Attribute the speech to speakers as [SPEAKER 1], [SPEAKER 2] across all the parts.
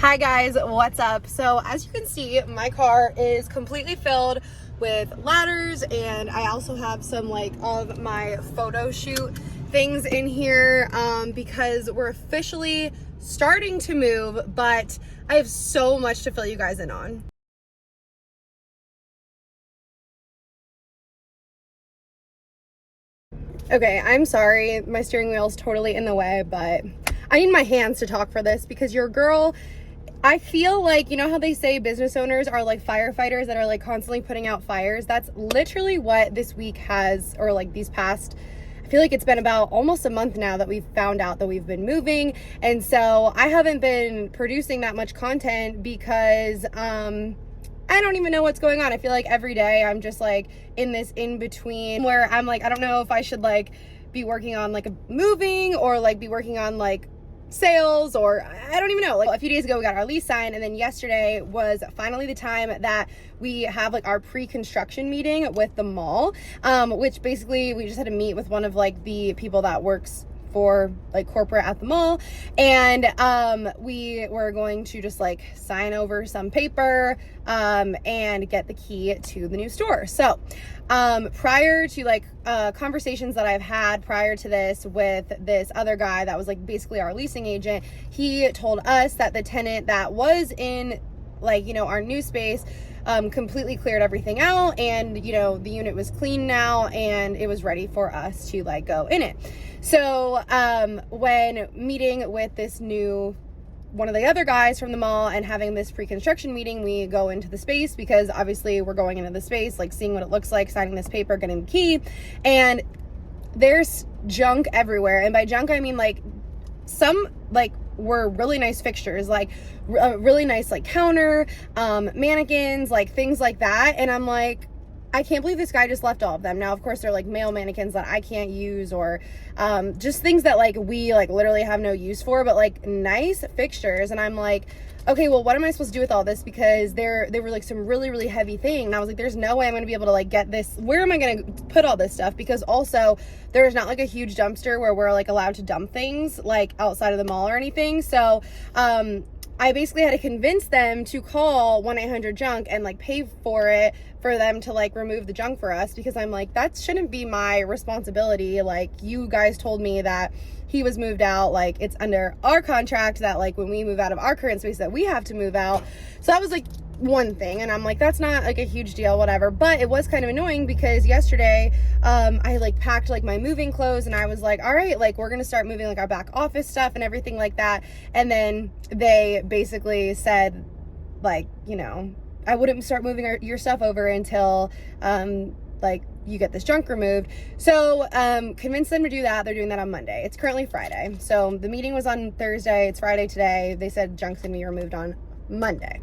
[SPEAKER 1] Hi guys, what's up? So as you can see, my car is completely filled with ladders, and I also have some of my photo shoot things in here because we're officially starting to move, but I have so much to fill you guys in on. Okay, I'm sorry, my steering wheel is totally in the way, but I need my hands to talk for this because your girl, I feel like, you know how they say business owners are like firefighters that are like constantly putting out fires? That's literally what this week has, or like these past, I feel like it's been about almost a month now that we've found out that we've been moving. And so I haven't been producing that much content because I don't even know what's going on. I feel like every day I'm just like in this in between where I'm like, I don't know if I should like be working on like a moving or like be working on like sales, or I don't even know. Like a few days ago we got our lease signed, and then yesterday was finally the time that we have like our pre-construction meeting with the mall, which basically we just had to meet with one of like the people that works for like corporate at the mall, and we were going to just like sign over some paper and get the key to the new store. So prior to like conversations that I've had prior to this with this other guy that was like basically our leasing agent, he told us that the tenant that was in like, you know, our new space completely cleared everything out, and you know, the unit was clean now and it was ready for us to like go in it. So when meeting with this new one of the other guys from the mall and having this pre-construction meeting, we go into the space because obviously we're going into the space, like seeing what it looks like, signing this paper, getting the key, and there's junk everywhere. And by junk I mean like some like were really nice fixtures, like a really nice like counter, mannequins, like things like that. And I'm like, I can't believe this guy just left all of them. Now, of course, they're like male mannequins that I can't use, or just things that like we like literally have no use for, but like nice fixtures. And I'm like, okay, well, what am I supposed to do with all this? Because they were like some really, really heavy thing. And I was like, there's no way I'm going to be able to like get this. Where am I going to put all this stuff? Because also there's not like a huge dumpster where we're like allowed to dump things like outside of the mall or anything. So, I basically had to convince them to call 1-800-JUNK and like pay for it for them to like remove the junk for us, because I'm like, that shouldn't be my responsibility. Like, you guys told me that he was moved out, like it's under our contract that like when we move out of our current space that we have to move out. So that was like one thing, and I'm like, that's not like a huge deal, whatever. But it was kind of annoying because yesterday I like packed like my moving clothes, and I was like, all right, like we're gonna start moving like our back office stuff and everything like that. And then they basically said like, you know, I wouldn't start moving your stuff over until like you get this junk removed. So convinced them to do that. They're doing that on Monday. It's currently Friday, so the meeting was on Thursday. It's Friday today. They said junk's gonna be removed on Monday.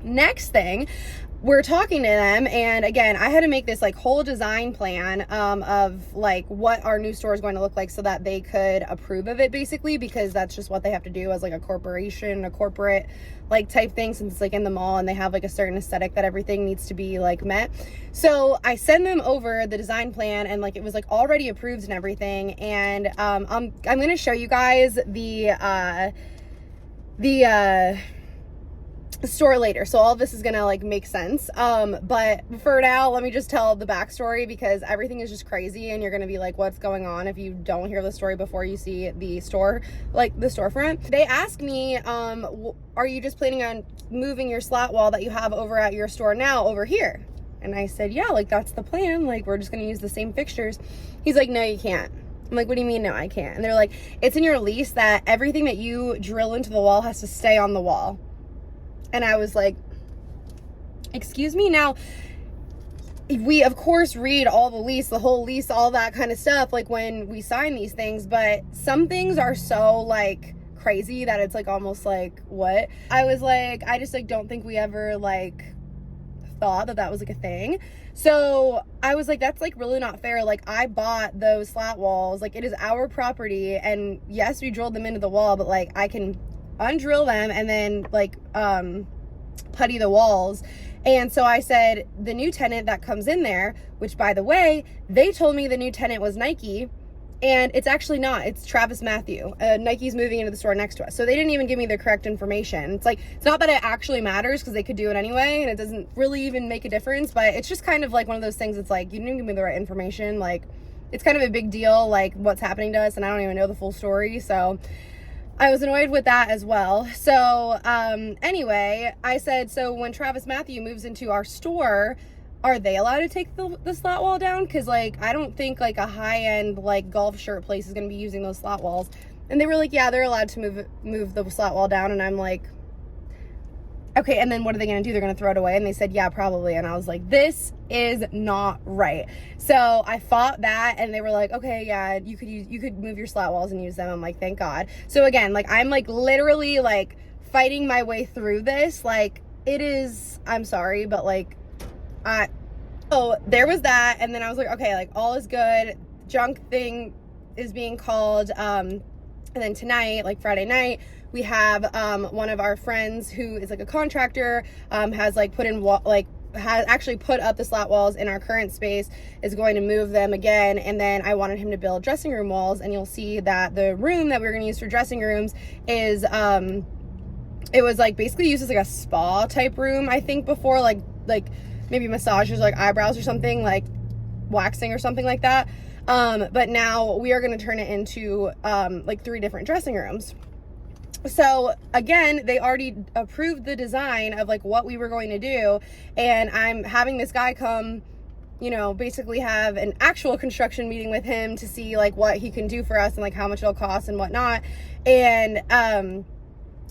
[SPEAKER 1] Next thing, we're talking to them, and again, I had to make this like whole design plan of like what our new store is going to look like so that they could approve of it, basically, because that's just what they have to do as like a corporation, a corporate like type thing, since it's like in the mall and they have like a certain aesthetic that everything needs to be like met. So I send them over the design plan, and like it was like already approved and everything. And I'm going to show you guys the store later, so all of this is gonna like make sense, but for now let me just tell the backstory, because everything is just crazy and you're gonna be like, what's going on, if you don't hear the story before you see the store, like the storefront. They asked me, are you just planning on moving your slat wall that you have over at your store now over here? And I said, yeah, like that's the plan, like we're just gonna use the same fixtures. He's like, no, you can't. I'm like, what do you mean no, I can't? And they're like, it's in your lease that everything that you drill into the wall has to stay on the wall. And I was like, excuse me? Now, we of course read all the lease, the whole lease, all that kind of stuff, like when we sign these things, but some things are so like crazy that it's like almost like, what? I was like, I just like don't think we ever like thought that that was like a thing. So I was like, that's like really not fair. Like, I bought those slat walls, like it is our property, and yes, we drilled them into the wall, but like I can undrill them and then like putty the walls. And so I said, the new tenant that comes in there, which by the way, they told me the new tenant was Nike, And it's actually not. It's Travis Matthew. Nike's moving into the store next to us. So they didn't even give me the correct information. It's like, it's not that it actually matters because they could do it anyway and it doesn't really even make a difference, but it's just kind of like one of those things. It's like, you didn't give me the right information. Like, it's kind of a big deal, like what's happening to us, and I don't even know the full story. So I was annoyed with that as well. So anyway, I said, so when Travis Matthew moves into our store, are they allowed to take the slat wall down? Because like, I don't think like a high-end like golf shirt place is going to be using those slat walls. And they were like, yeah, they're allowed to move the slat wall down. And I'm like, okay, and then what are they going to do? They're going to throw it away? And they said, yeah, probably. And I was like, this is not right. So I fought that, and they were like, okay, yeah, you could move your slat walls and use them. I'm like, thank God. So again, like, I'm like literally like fighting my way through this. Like, it is, I'm sorry, but like, oh, there was that. And then I was like, okay, like all is good. Junk thing is being called. And then tonight, like Friday night, we have one of our friends who is like a contractor, has like has actually put up the slat walls in our current space, is going to move them again. And then I wanted him to build dressing room walls, and you'll see that the room that we're going to use for dressing rooms is it was like basically used as like a spa type room, I think, before, like maybe massages, like eyebrows or something, like waxing or something like that. But now we are going to turn it into like 3 different dressing rooms. So again, they already approved the design of like what we were going to do, and I'm having this guy come, you know, basically have an actual construction meeting with him to see like what he can do for us and like how much it'll cost and whatnot. And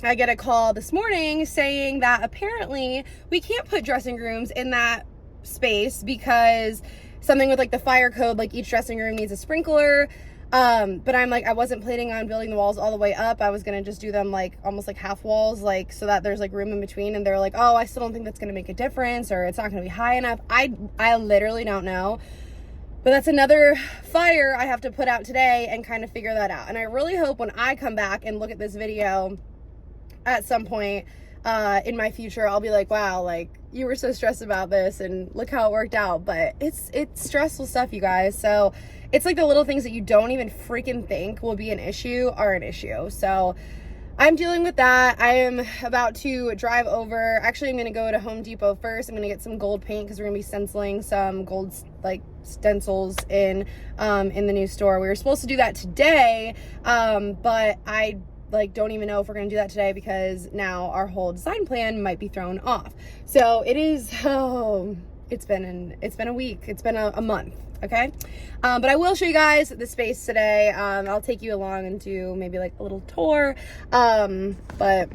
[SPEAKER 1] I get a call this morning saying that apparently we can't put dressing rooms in that space because something with like the fire code, like each dressing room needs a sprinkler. But I'm like, I wasn't planning on building the walls all the way up. I was going to just do them like almost like half walls, like so that there's like room in between. And they're like, oh, I still don't think that's going to make a difference, or it's not going to be high enough. I literally don't know. But that's another fire I have to put out today and kind of figure that out. And I really hope when I come back and look at this video at some point in my future, I'll be like, wow, like you were so stressed about this and look how it worked out. But it's stressful stuff, you guys. So it's like the little things that you don't even freaking think will be an issue are an issue. So I'm dealing with that. I am about to drive over. Actually, I'm going to go to Home Depot first. I'm going to get some gold paint because we're going to be stenciling some gold like stencils in the new store. We were supposed to do that today, but I like don't even know if we're gonna do that today because now our whole design plan might be thrown off. So it is, it's been a week, it's been a month, okay? But I will show you guys the space today. I'll take you along and do maybe like a little tour. But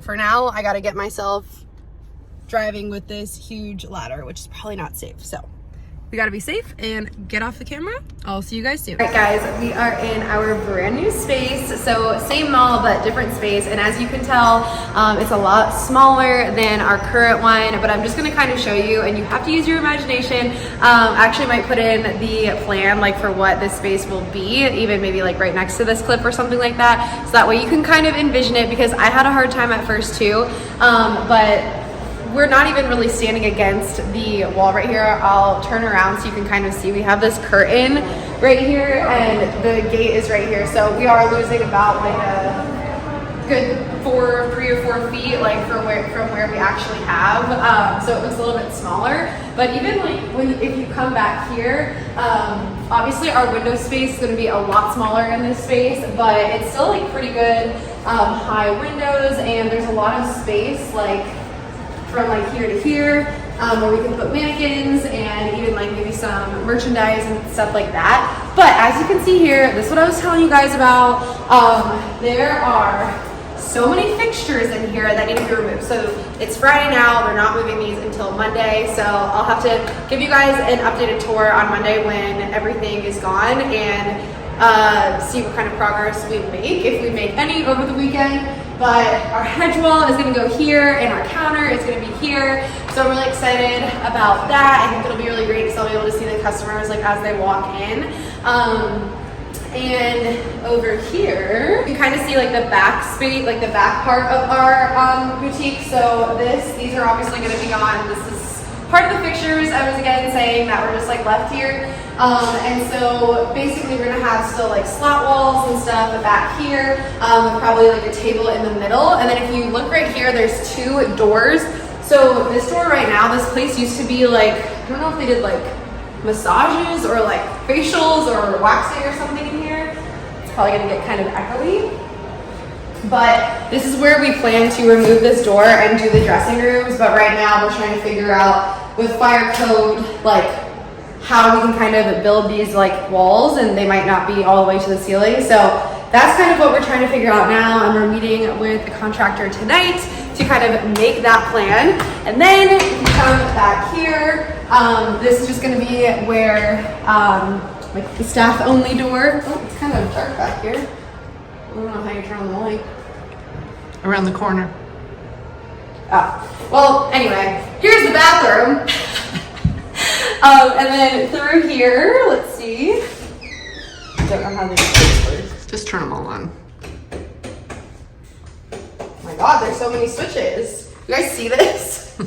[SPEAKER 1] for now, I gotta get myself driving with this huge ladder, which is probably not safe. So we gotta be safe and get off the camera. I'll see you guys soon. All right guys, we are in our brand new space. So same mall, but different space. And as you can tell, it's a lot smaller than our current one, but I'm just gonna kind of show you, and you have to use your imagination. I actually might put in the plan like for what this space will be, even maybe like right next to this clip or something like that. So that way you can kind of envision it, because I had a hard time at first too. But we're not even really standing against the wall right here. I'll turn around so you can kind of see. We have this curtain right here and the gate is right here. So we are losing about like a good 3 or 4 feet like from where we actually have. So it looks a little bit smaller. But even like if you come back here, obviously our window space is going to be a lot smaller in this space, but it's still like pretty good high windows, and there's a lot of space like from like here to here, where we can put mannequins and even like maybe some merchandise and stuff like that. But as you can see here, this is what I was telling you guys about. There are so many fixtures in here that need to be removed. So it's Friday now, they're not moving these until Monday. So I'll have to give you guys an updated tour on Monday when everything is gone, and see what kind of progress we make, if we make any over the weekend. But our hedge wall is going to go here, and our counter is going to be here. So I'm really excited about that. I think it'll be really great because I'll be able to see the customers like as they walk in. And over here, you kind of see like the back space, like the back part of our boutique. So these are obviously going to be gone. This is part of the fixtures, I was again saying that we're just like left here. And so basically we're gonna have still like slat walls and stuff back here, with probably like a table in the middle. And then if you look right here, there's 2 doors. So this door right now, this place used to be like, I don't know if they did like massages or like facials or waxing or something in here. It's probably gonna get kind of echoey. But this is where we plan to remove this door and do the dressing rooms. But right now we're trying to figure out with fire code, like how we can kind of build these like walls, and they might not be all the way to the ceiling. So that's kind of what we're trying to figure out now. And we're meeting with the contractor tonight to kind of make that plan. And then if you come back here, this is just gonna be where like the staff only door. Oh, it's kind of dark back here. I don't know how you turn on the light.
[SPEAKER 2] Around the corner.
[SPEAKER 1] Oh, well, anyway, here's the bathroom. And then through here, let's see. I don't know how these work.
[SPEAKER 2] Just turn them all on.
[SPEAKER 1] Oh my God, there's so many switches. You guys see this?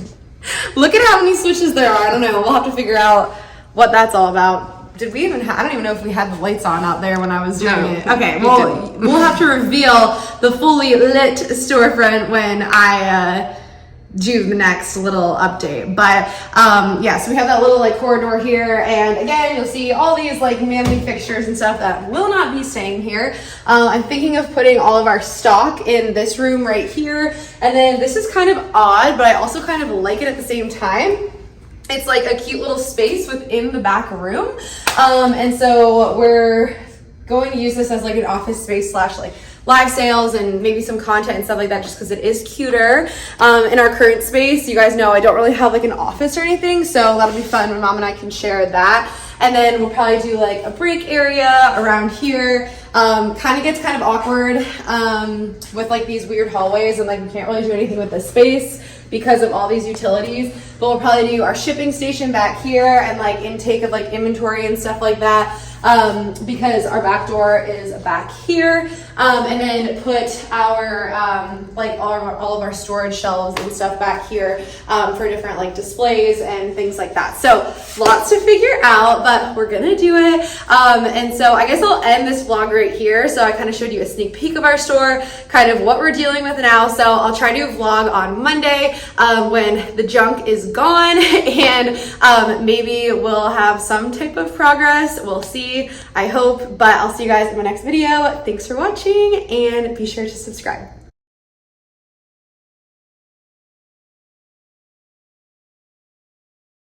[SPEAKER 1] Look at how many switches there are. I don't know. We'll have to figure out what that's all about. Did we even I don't even know if we had the lights on out there when I was doing it. Okay, well, we'll have to reveal the fully lit storefront when I do the next little update. But yeah, so we have that little like corridor here, and again, you'll see all these like manly fixtures and stuff that will not be staying here. I'm thinking of putting all of our stock in this room right here, and then this is kind of odd, but I also kind of like it at the same time. It's like a cute little space within the back room. And so we're going to use this as like an office space slash like live sales and maybe some content and stuff like that, just because it is cuter. In our current space, you guys know I don't really have like an office or anything, so that'll be fun when Mom and I can share that. And then we'll probably do like a break area around here. Kind of gets kind of awkward with like these weird hallways, and like we can't really do anything with this space because of all these utilities. But we'll probably do our shipping station back here and like intake of like inventory and stuff like that, because our back door is back here. And then put our like all of our storage shelves and stuff back here for different like displays and things like that. So lots to figure out, but we're gonna do it. And so I guess I'll end this vlog right here. So I kind of showed you a sneak peek of our store, kind of what we're dealing with now. So I'll try to vlog on Monday when the junk is gone, and maybe we'll have some type of progress. We'll see, I hope, but I'll see you guys in my next video. Thanks for watching, and be sure to subscribe.